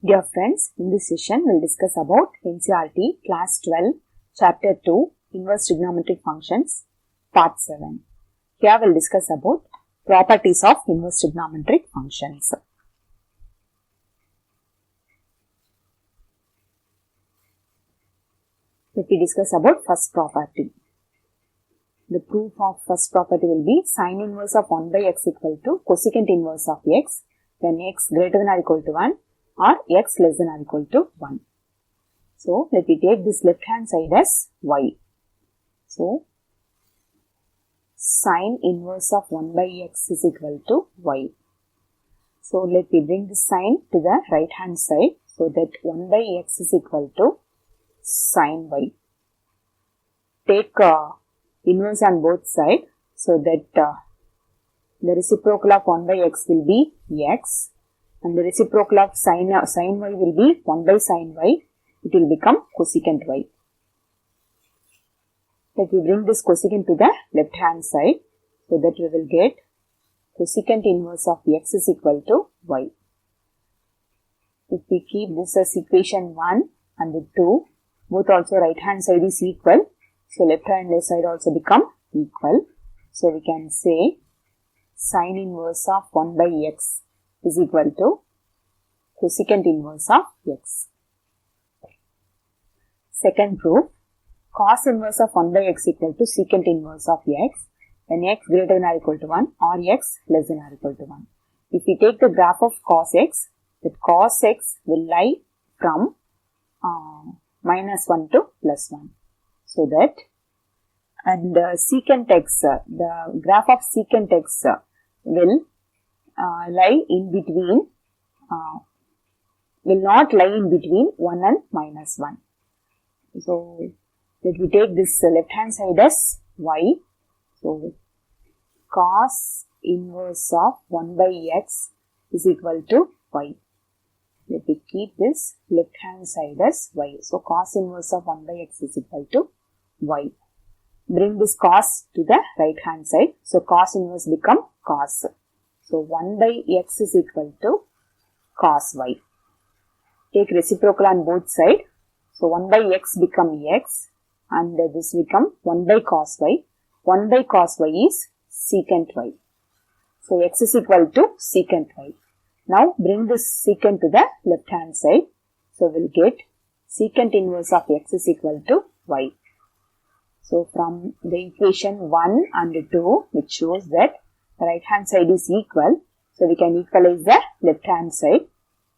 Dear friends, in this session we will discuss about NCERT Class 12, Chapter 2, Inverse Trigonometric Functions, Part 7. Here we will discuss about properties of inverse trigonometric functions. Let me discuss about first property. The proof of first property will be sin inverse of 1 by x equal to cosecant inverse of x when x greater than or equal to 1 or x less than or equal to 1. So, let me take this left hand side as y. So, sin inverse of 1 by x is equal to y. So, let me bring this sign to the right hand side so that 1 by x is equal to sin y. Take inverse on both sides so that the reciprocal of 1 by x will be x and the reciprocal of sin y will be 1 by sin y. It will become cosecant y. Let me bring this cosecant to the left hand side so that we will get cosecant inverse of x is equal to y. If we keep this as equation 1 and the 2, both also right hand side is equal. So, left hand side also become equal. So, we can say sin inverse of 1 by x is equal to cosecant inverse of x. Second proof, cos inverse of 1 by x equal to secant inverse of x when x greater than or equal to 1 or x less than or equal to 1. If we take the graph of cos x, that cos x will lie from minus 1 to plus 1. So that, and secant x, the graph of secant x will lie in between, will not lie in between 1 and minus 1. So, let me take this left hand side as y. So, cos inverse of 1 by x is equal to y. Let me keep this left hand side as y. So, cos inverse of 1 by x is equal to y. Bring this cos to the right hand side. So, cos inverse become cos. So, 1 by x is equal to cos y. Take reciprocal on both sides. So, 1 by x become x and this become 1 by cos y. 1 by cos y is secant y. So, x is equal to secant y. Now, bring this secant to the left hand side. So, we will get secant inverse of x is equal to y. So, from the equation 1 and 2, which shows that the right hand side is equal. So, we can equalize the left hand side.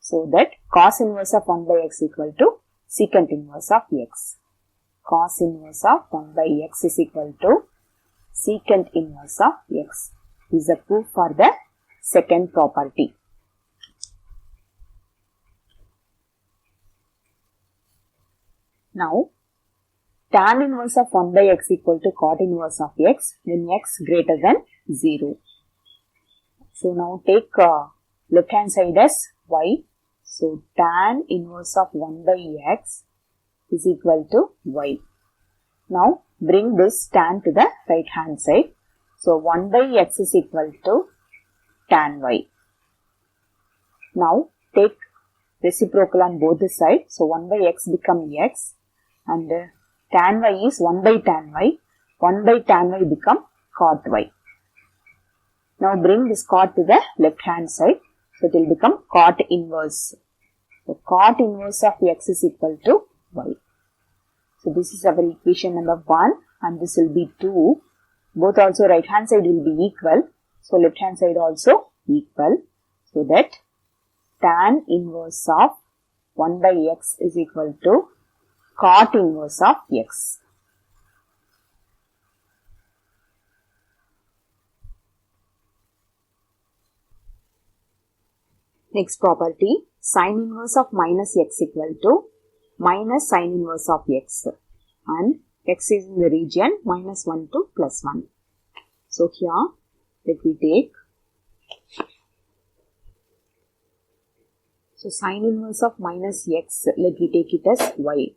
So, that cos inverse of 1 by x equal to secant inverse of x. Cos inverse of 1 by x is equal to secant inverse of x. This is a proof for the second property. Now, tan inverse of 1 by x equal to cot inverse of x when x greater than 0. So, now take left hand side as y. So, tan inverse of 1 by x is equal to y. Now, bring this tan to the right hand side. So, 1 by x is equal to tan y. Now, take reciprocal on both the sides. So, 1 by x become x and tan y is 1 by tan y. 1 by tan y become cot y. Now, bring this cot to the left hand side. So, it will become cot inverse. So, cot inverse of x is equal to y. So, this is our equation number 1 and this will be 2. Both also right hand side will be equal. So, left hand side also equal. So, that tan inverse of 1 by x is equal to cot inverse of x. Next property, sin inverse of minus x equal to minus sin inverse of x and x is in the region minus 1 to plus 1. So, here let me take, so sin inverse of minus x, let me take it as y.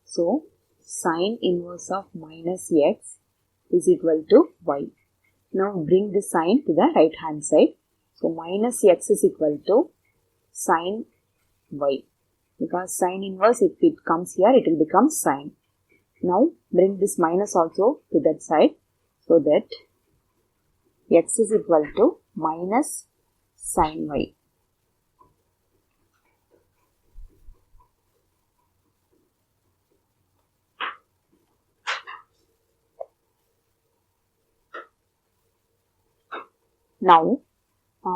So, sin inverse of minus x is equal to y. Now, bring the sign to the right hand side. So, minus x is equal to sin y. Because sine inverse, if it comes here, it will become sine. Now bring this minus also to that side, so that x is equal to minus sine y. Now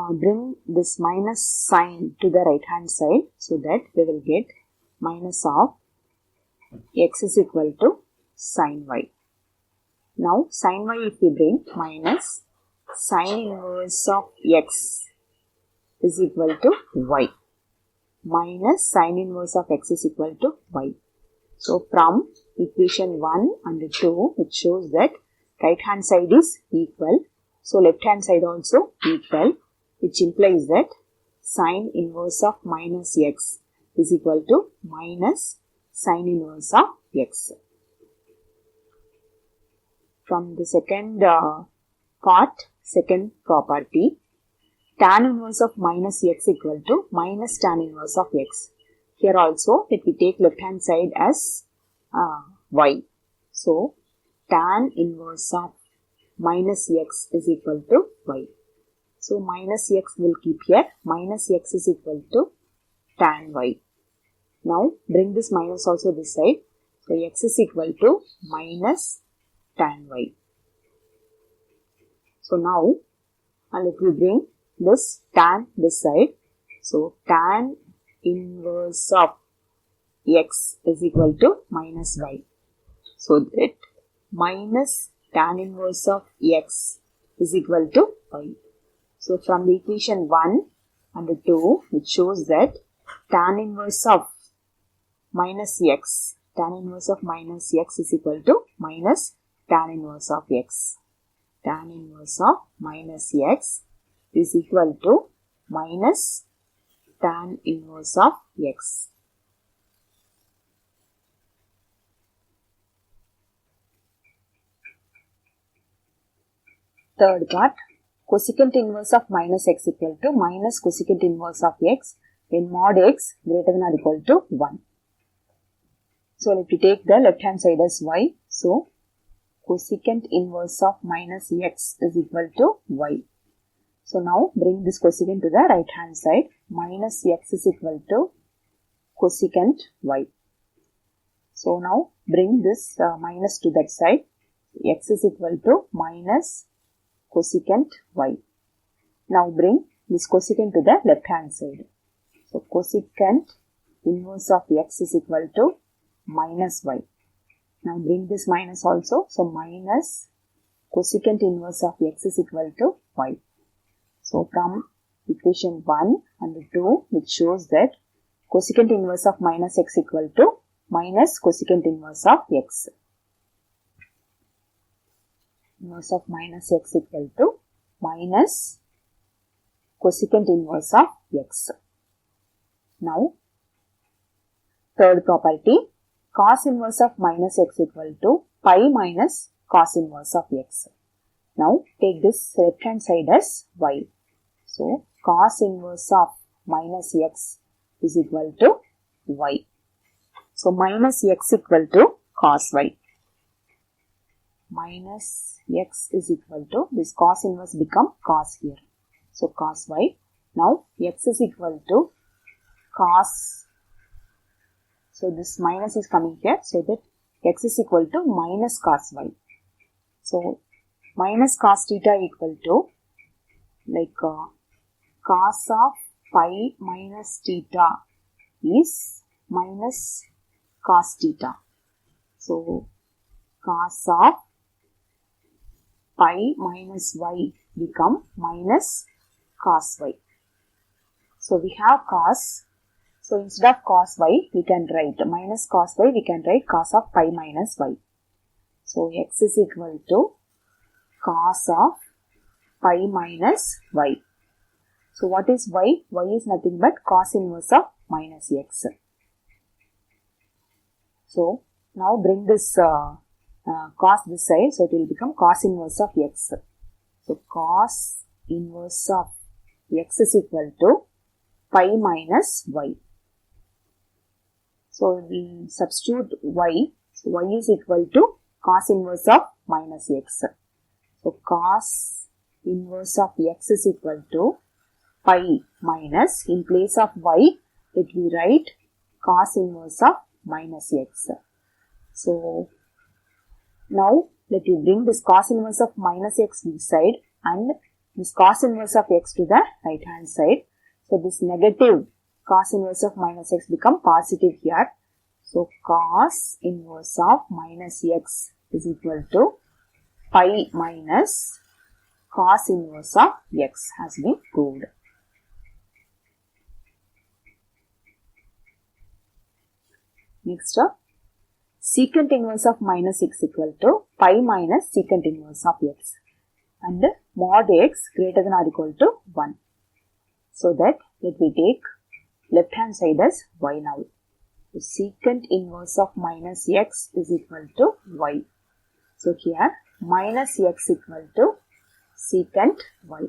bring this minus sign to the right hand side, so that we will get minus of x is equal to sine y. Now sine y, if we bring minus sine inverse of x is equal to y, minus sine inverse of x is equal to y. So from equation 1 and 2, it shows that right hand side is equal, so left hand side also equal, which implies that sine inverse of minus x is equal to minus sine inverse of x. From the second second property, tan inverse of minus x equal to minus tan inverse of x. Here also, let me take left hand side as y. So tan inverse of minus x is equal to y. So minus x will keep here, minus x is equal to tan y. Now bring this minus also this side, so x is equal to minus tan y. So now let me bring this tan this side, so tan inverse of x is equal to minus y. So that minus tan inverse of x is equal to y. So from the equation 1 and 2, it shows that tan inverse of minus x, tan inverse of minus x is equal to minus tan inverse of x. Tan inverse of minus x is equal to minus tan inverse of x. Third part, cosecant inverse of minus x equal to minus cosecant inverse of x when mod x greater than or equal to 1. So let me take the left hand side as y. So cosecant inverse of minus x is equal to y. So now bring this cosecant to the right hand side. Minus x is equal to cosecant y. So now bring this minus to that side. X is equal to minus cosecant y. Now bring this cosecant to the left hand side. So cosecant inverse of x is equal to minus y. Now bring this minus also. So minus cosecant inverse of x is equal to y. So from equation 1 and 2, which shows that cosecant inverse of minus x equal to minus cosecant inverse of x. Inverse of minus x equal to minus cosecant inverse of x. Now, third property, cos inverse of minus x equal to pi minus cos inverse of x. Now, take this left hand side as y. So, cos inverse of minus x is equal to y. So, minus x equal to cos y. Minus x is equal to, this cos inverse become cos here. So, cos y. Now, x is equal to cos. So, this minus is coming here. So, that x is equal to minus cos y. So, minus cos theta equal to like cos of pi minus theta is minus cos theta. So, cos of pi minus y become minus cos y. So, we have cos. So, instead of cos y, we can write minus cos y, we can write cos of pi minus y. So, x is equal to cos of pi minus y. So, what is y? Y is nothing but cos inverse of minus x. So, now bring this cos this side, so it will become cos inverse of x. So, cos inverse of x is equal to pi minus y. So we substitute y. So y is equal to cos inverse of minus x. So cos inverse of x is equal to pi minus, in place of y, let we write cos inverse of minus x. So now let me bring this cos inverse of minus x this side and this cos inverse of x to the right hand side. So this negative cos inverse of minus x become positive here. So cos inverse of minus x is equal to pi minus cos inverse of x has been proved. Next up, secant inverse of minus x equal to pi minus secant inverse of x and mod x greater than or equal to 1. So that let me take left hand side as y now. So secant inverse of minus x is equal to y. So here minus x equal to secant y.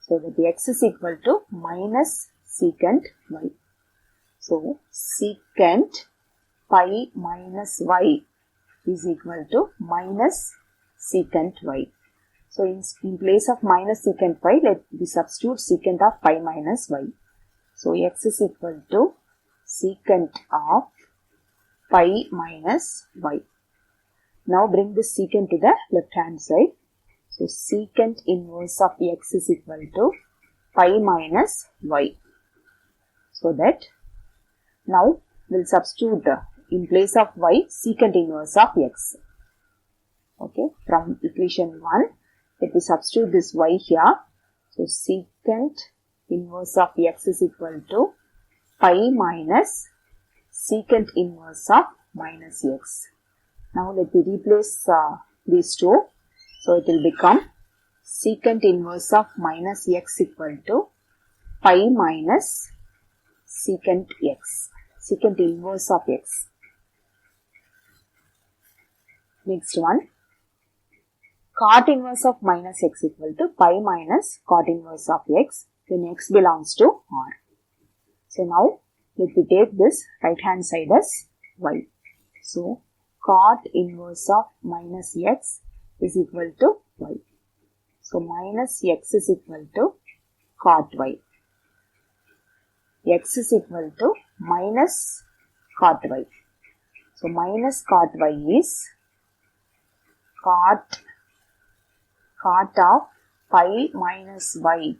So that x is equal to minus secant y. So secant pi minus y is equal to minus secant y. So in place of minus secant y, let me substitute secant of pi minus y. So x is equal to secant of pi minus y. Now bring this secant to the left hand side. So secant inverse of x is equal to pi minus y. So that now we'll substitute in place of y secant inverse of x. Okay, from equation 1, let me substitute this y here. So secant inverse of x is equal to pi minus secant inverse of minus x. Now let me replace these two. So it will become secant inverse of minus x equal to pi minus secant x, secant inverse of x. Next one, cot inverse of minus x equal to pi minus cot inverse of x, when x belongs to R. So now let me take this right hand side as y. So cot inverse of minus x is equal to y. So minus x is equal to cot y. X is equal to minus cot y. So minus cot y is cot of pi minus y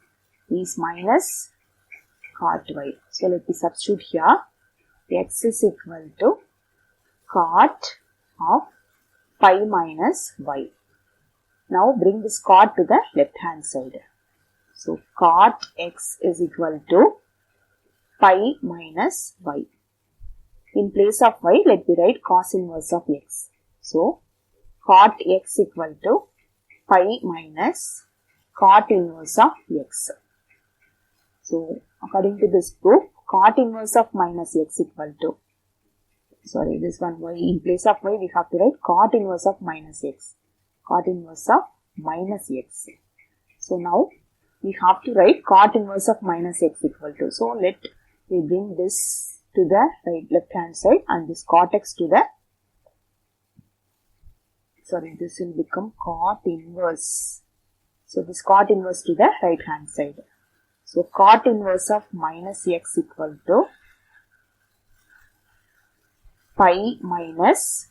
is minus cot y. So let me substitute here. X is equal to cot of pi minus y. Now bring this cot to the left hand side. So cot x is equal to pi minus y. In place of y, let me write cos inverse of x. So cot x equal to pi minus cot inverse of x. So according to this proof, cot inverse of minus x equal to, sorry, this one y, in place of y we have to write cot inverse of minus x. Cot inverse of minus x. So now we have to write cot inverse of minus x equal to. So let me bring this to the left hand side and this cot x to the, sorry, this will become cot inverse. So this cot inverse to the right hand side. So cot inverse of minus x equal to pi minus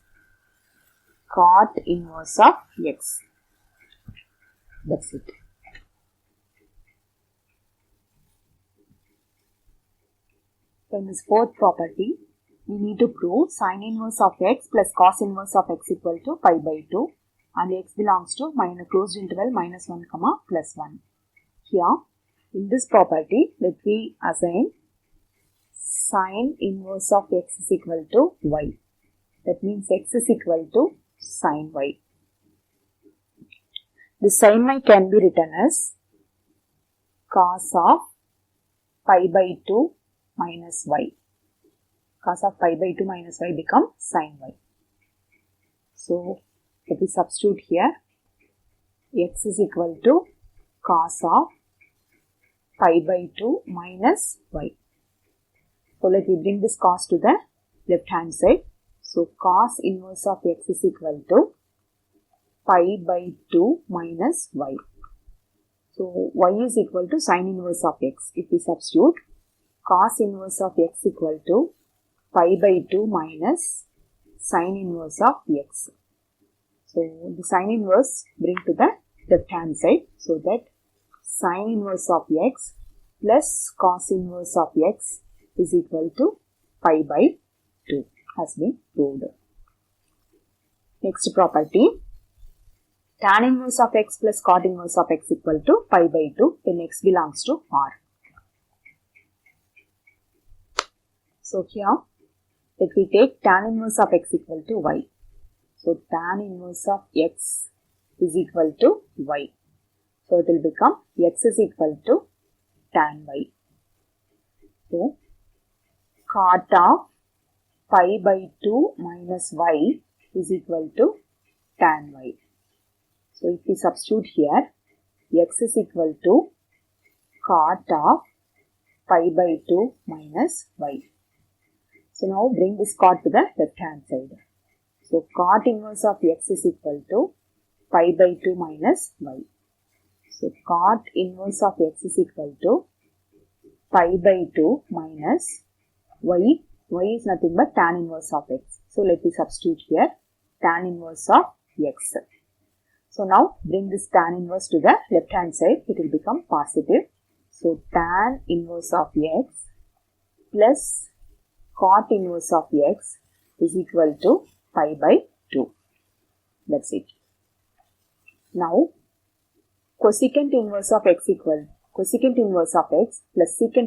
cot inverse of x. That's it. So in this fourth property, we need to prove sin inverse of x plus cos inverse of x equal to pi by 2 and x belongs to closed interval minus 1 comma plus 1. Here, in this property, let me assign sin inverse of x is equal to y. That means x is equal to sin y. The sin y can be written as cos of pi by 2 minus y. Cos of pi by 2 minus y become sin y. So, let me substitute here. X is equal to cos of pi by 2 minus y. So, let me bring this cos to the left hand side. So cos inverse of x is equal to pi by 2 minus y. So y is equal to sin inverse of x. If we substitute, cos inverse of x equal to pi by 2 minus sin inverse of x. So the sin inverse bring to the left hand side, so that sin inverse of x plus cos inverse of x is equal to pi by 2 has been proved. Next property, tan inverse of x plus cot inverse of x equal to pi by 2 when x belongs to R. So here, let me take tan inverse of x equal to y. So tan inverse of x is equal to y. So it will become x is equal to tan y. So cot of pi by 2 minus y is equal to tan y. So if we substitute here, x is equal to cot of pi by 2 minus y. So now bring this cot to the left hand side. So cot inverse of x is equal to pi by 2 minus y. So cot inverse of x is equal to pi by 2 minus y. Y is nothing but tan inverse of x. So let me substitute here tan inverse of x. So now bring this tan inverse to the left hand side. It will become positive. So tan inverse of x plus cot inverse of x is equal to pi by 2. That's it. Now cosecant inverse of x plus secant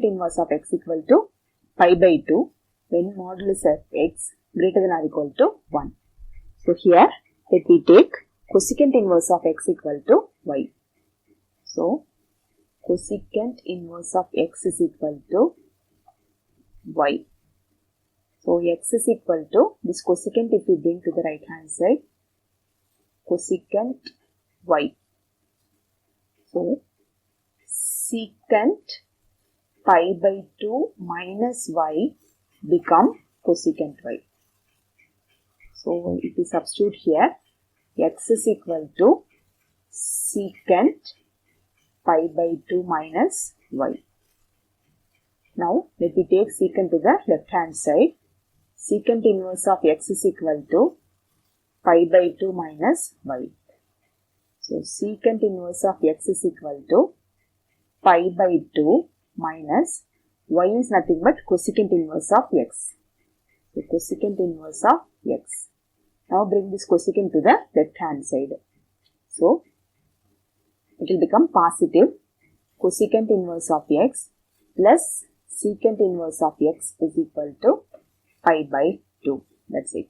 inverse of x equal to pi by 2 when modulus of x greater than or equal to 1. So here let me take cosecant inverse of x equal to y. So cosecant inverse of x is equal to y. So x is equal to this cosecant, if we bring to the right hand side, cosecant y. So secant pi by 2 minus y become cosecant y. So if we substitute here, x is equal to secant pi by 2 minus y. Now let me take secant to the left hand side. Secant inverse of x is equal to pi by 2 minus y. So secant inverse of x is equal to pi by 2 minus y is nothing but cosecant inverse of x. So cosecant inverse of x. Now bring this cosecant to the left hand side. So it will become positive cosecant inverse of x plus secant inverse of x is equal to pi by 2. That's it.